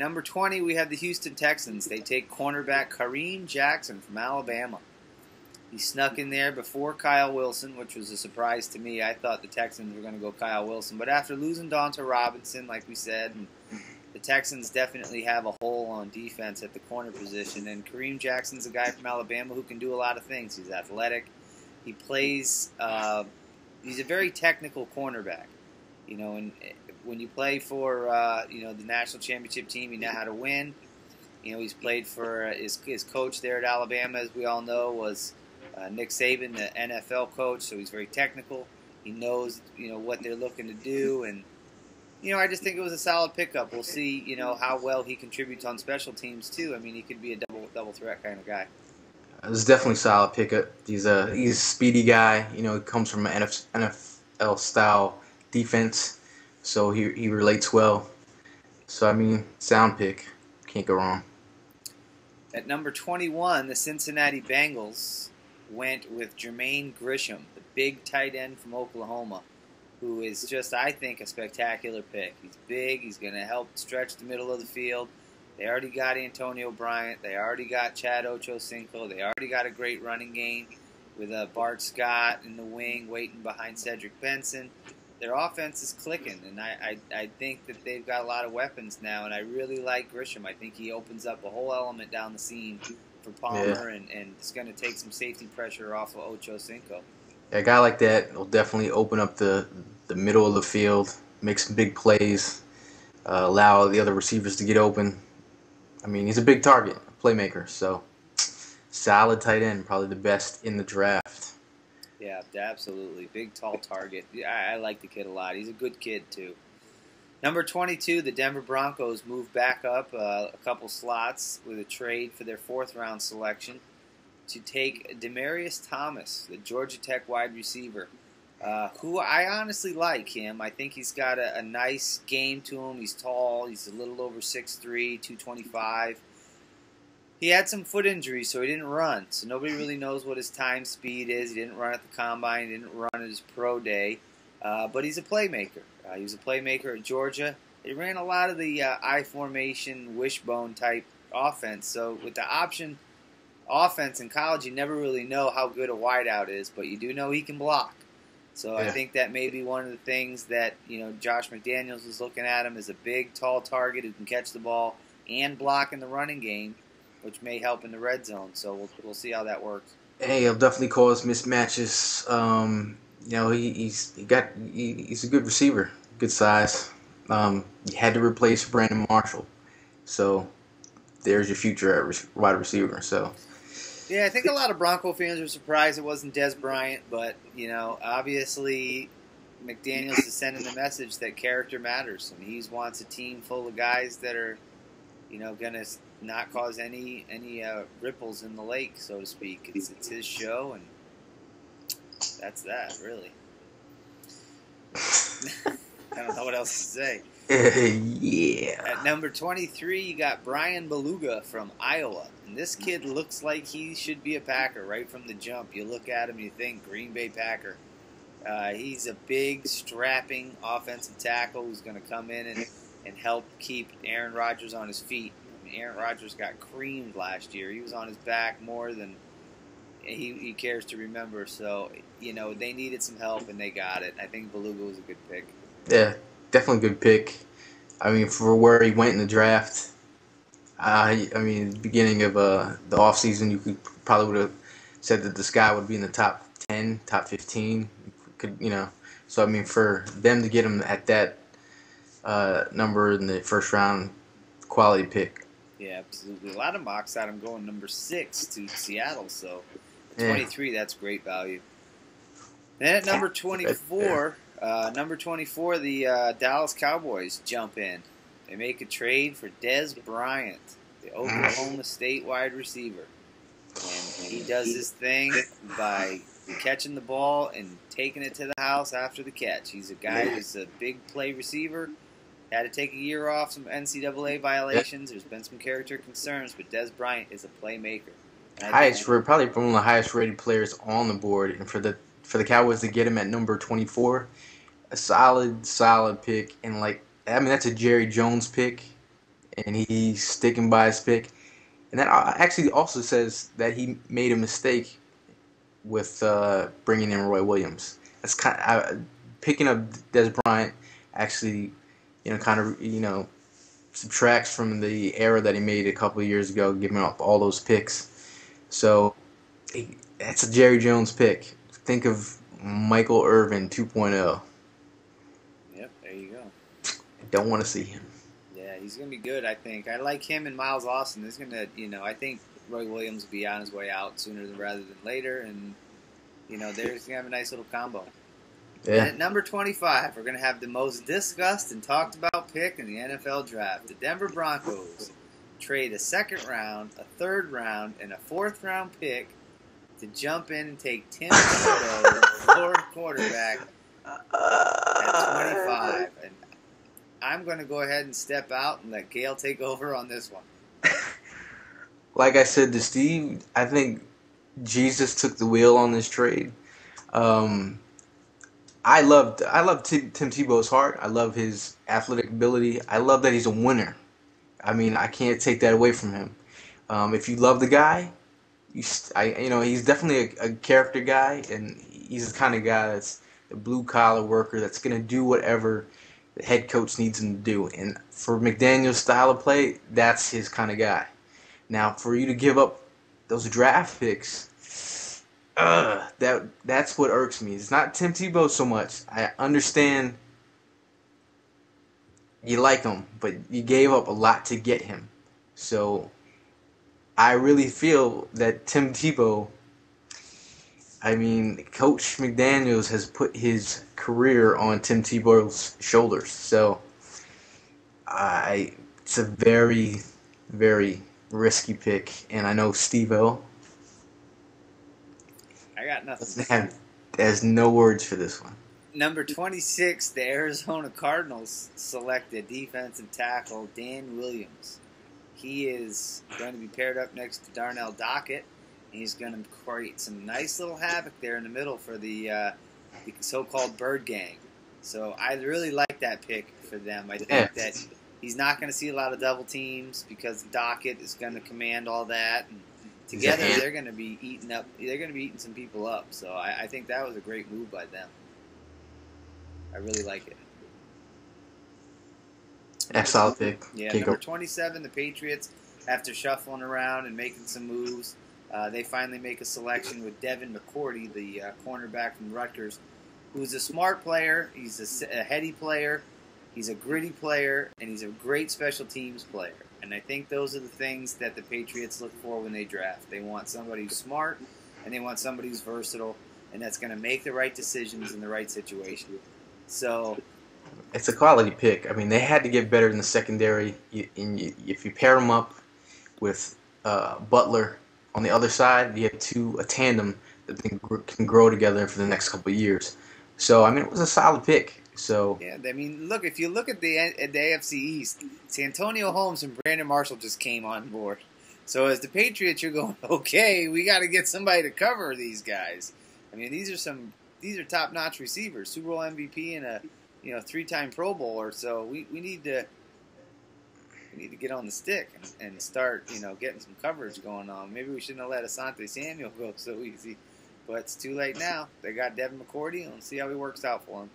number 20, we have the Houston Texans. They take cornerback Kareem Jackson from Alabama. He snuck in there before Kyle Wilson, which was a surprise to me. I thought the Texans were going to go Kyle Wilson. But after losing Donta Robinson, like we said, the Texans definitely have a hole on defense at the corner position. And Kareem Jackson's a guy from Alabama who can do a lot of things. He's athletic. He plays he's a very technical cornerback. You know, and when you play for the national championship team, you know how to win. You know, he's played for his coach there at Alabama, as we all know, was Nick Saban, the NFL coach. So he's very technical. He knows what they're looking to do, and I just think it was a solid pickup. We'll see how well he contributes on special teams too. I mean, he could be a double threat kind of guy. It's definitely a solid pickup. He's a speedy guy. He comes from an NFL style defense, so he relates well. So I mean, sound pick, can't go wrong. At number 21, the Cincinnati Bengals went with Jermaine Grisham, the big tight end from Oklahoma, who is just, I think, a spectacular pick. He's big. He's going to help stretch the middle of the field. They already got Antonio Bryant. They already got Chad Ochocinco. They already got a great running game with Bart Scott in the wing waiting behind Cedric Benson. Their offense is clicking, and I think that they've got a lot of weapons now, and I really like Grisham. I think he opens up a whole element down the seam for Palmer, and it's going to take some safety pressure off of Ochocinco. Yeah, a guy like that will definitely open up the middle of the field, make some big plays, allow the other receivers to get open. I mean, he's a big target, a playmaker, so solid tight end, probably the best in the draft. Yeah, absolutely. Big, tall target. I like the kid a lot. He's a good kid, too. Number 22, the Denver Broncos moved back up a couple slots with a trade for their fourth-round selection to take Demaryius Thomas, the Georgia Tech wide receiver, who I honestly like him. I think he's got a nice game to him. He's tall. He's a little over 6'3", 225. He had some foot injuries, so he didn't run. So nobody really knows what his time speed is. He didn't run at the combine. He didn't run at his pro day. But he's a playmaker. He was a playmaker at Georgia. They ran a lot of the I formation, wishbone type offense. So with the option offense in college, you never really know how good a wideout is, but you do know he can block. So yeah. I think that may be one of the things that Josh McDaniels is looking at him as a big, tall target who can catch the ball and block in the running game, which may help in the red zone. So we'll see how that works. Hey, he'll definitely cause mismatches. He's a good receiver, good size. He had to replace Brandon Marshall, so there's your future at wide receiver. So. Yeah, I think a lot of Bronco fans were surprised it wasn't Des Bryant, but obviously McDaniels is sending the message that character matters, and he wants a team full of guys that are, going to not cause any ripples in the lake, so to speak. It's his show, and that's that, really. I don't know what else to say. Yeah. At number 23, you got Brian Beluga from Iowa. And this kid looks like he should be a Packer right from the jump. You look at him, you think Green Bay Packer. He's a big, strapping offensive tackle who's going to come in and help keep Aaron Rodgers on his feet. I mean, Aaron Rodgers got creamed last year. He was on his back more than he cares to remember. So, they needed some help, and they got it. I think Beluga was a good pick. Yeah, definitely a good pick. I mean, for where he went in the draft, the beginning of the offseason, you probably would have said that this guy would be in the top 10, top 15. So, I mean, for them to get him at that number in the first round, quality pick. Yeah, absolutely. A lot of mocks had him going number 6 to Seattle, so 23, that's great value. Then at number 24, the Dallas Cowboys jump in. They make a trade for Des Bryant, the Oklahoma State wide receiver. And he does his thing by catching the ball and taking it to the house after the catch. He's a guy who's a big play receiver. Had to take a year off, some NCAA violations. There's been some character concerns, but Des Bryant is a playmaker. Probably one of the highest rated players on the board. And for the Cowboys to get him at number 24, a solid pick. And that's a Jerry Jones pick. and he's sticking by his pick. And that actually also says that he made a mistake with bringing in Roy Williams. That's picking up Des Bryant actually, kind of subtracts from the error that he made a couple of years ago, giving up all those picks. So that's a Jerry Jones pick. Think of Michael Irvin 2.0. Yep, there you go. I don't want to see him. Yeah, he's going to be good, I think. I like him and Miles Austin. He's going to, I think Roy Williams will be on his way out sooner rather than later. And, they're going to have a nice little combo. Yeah. And at number 25, we're going to have the most discussed and talked about pick in the NFL draft. The Denver Broncos trade a second round, a third round, and a fourth round pick to jump in and take Tim Tebow, Florida quarterback, at 25. And I'm going to go ahead and step out and let Gail take over on this one. Like I said to Steve, I think Jesus took the wheel on this trade. I love Tim Tebow's heart. I love his athletic ability. I love that he's a winner. I mean, I can't take that away from him. If you love the guy, he's definitely a character guy, and he's the kind of guy that's a blue collar worker that's gonna do whatever the head coach needs him to do. And for McDaniel's style of play, that's his kind of guy. Now, for you to give up those draft picks. That's what irks me. It's not Tim Tebow so much. I understand you like him, but you gave up a lot to get him. So I really feel that Tim Tebow, Coach McDaniels has put his career on Tim Tebow's shoulders. So it's a very, very risky pick, and I know Steve-O. I got nothing. There's no words for this one. Number 26, the Arizona Cardinals selected defensive tackle Dan Williams. He is going to be paired up next to Darnell Dockett. And he's going to create some nice little havoc there in the middle for the so-called Bird Gang. So I really like that pick for them. I think that he's not going to see a lot of double teams because Dockett is going to command all that. And together, they're going to be eating up. They're going to be eating some people up. So I think that was a great move by them. I really like it. That's solid pick. Yeah, number 27, the Patriots, after shuffling around and making some moves, they finally make a selection with Devin McCourty, the cornerback from Rutgers, who's a smart player. He's a heady player. He's a gritty player, and he's a great special teams player. And I think those are the things that the Patriots look for when they draft. They want somebody who's smart, and they want somebody who's versatile, and that's going to make the right decisions in the right situation. So it's a quality pick. I mean, they had to get better in the secondary. If you pair them up with Butler on the other side, you have a tandem that can grow together for the next couple of years. So, it was a solid pick. So yeah, look, if you look at the AFC East, Santonio Holmes and Brandon Marshall just came on board. So as the Patriots, you're going, okay, we got to get somebody to cover these guys. These are top-notch receivers, Super Bowl MVP and a 3-time Pro Bowler. So we need to get on the stick and start getting some coverage going on. Maybe we shouldn't have let Asante Samuel go so easy, but it's too late now. They got Devin McCourty, and let's see how he works out for him.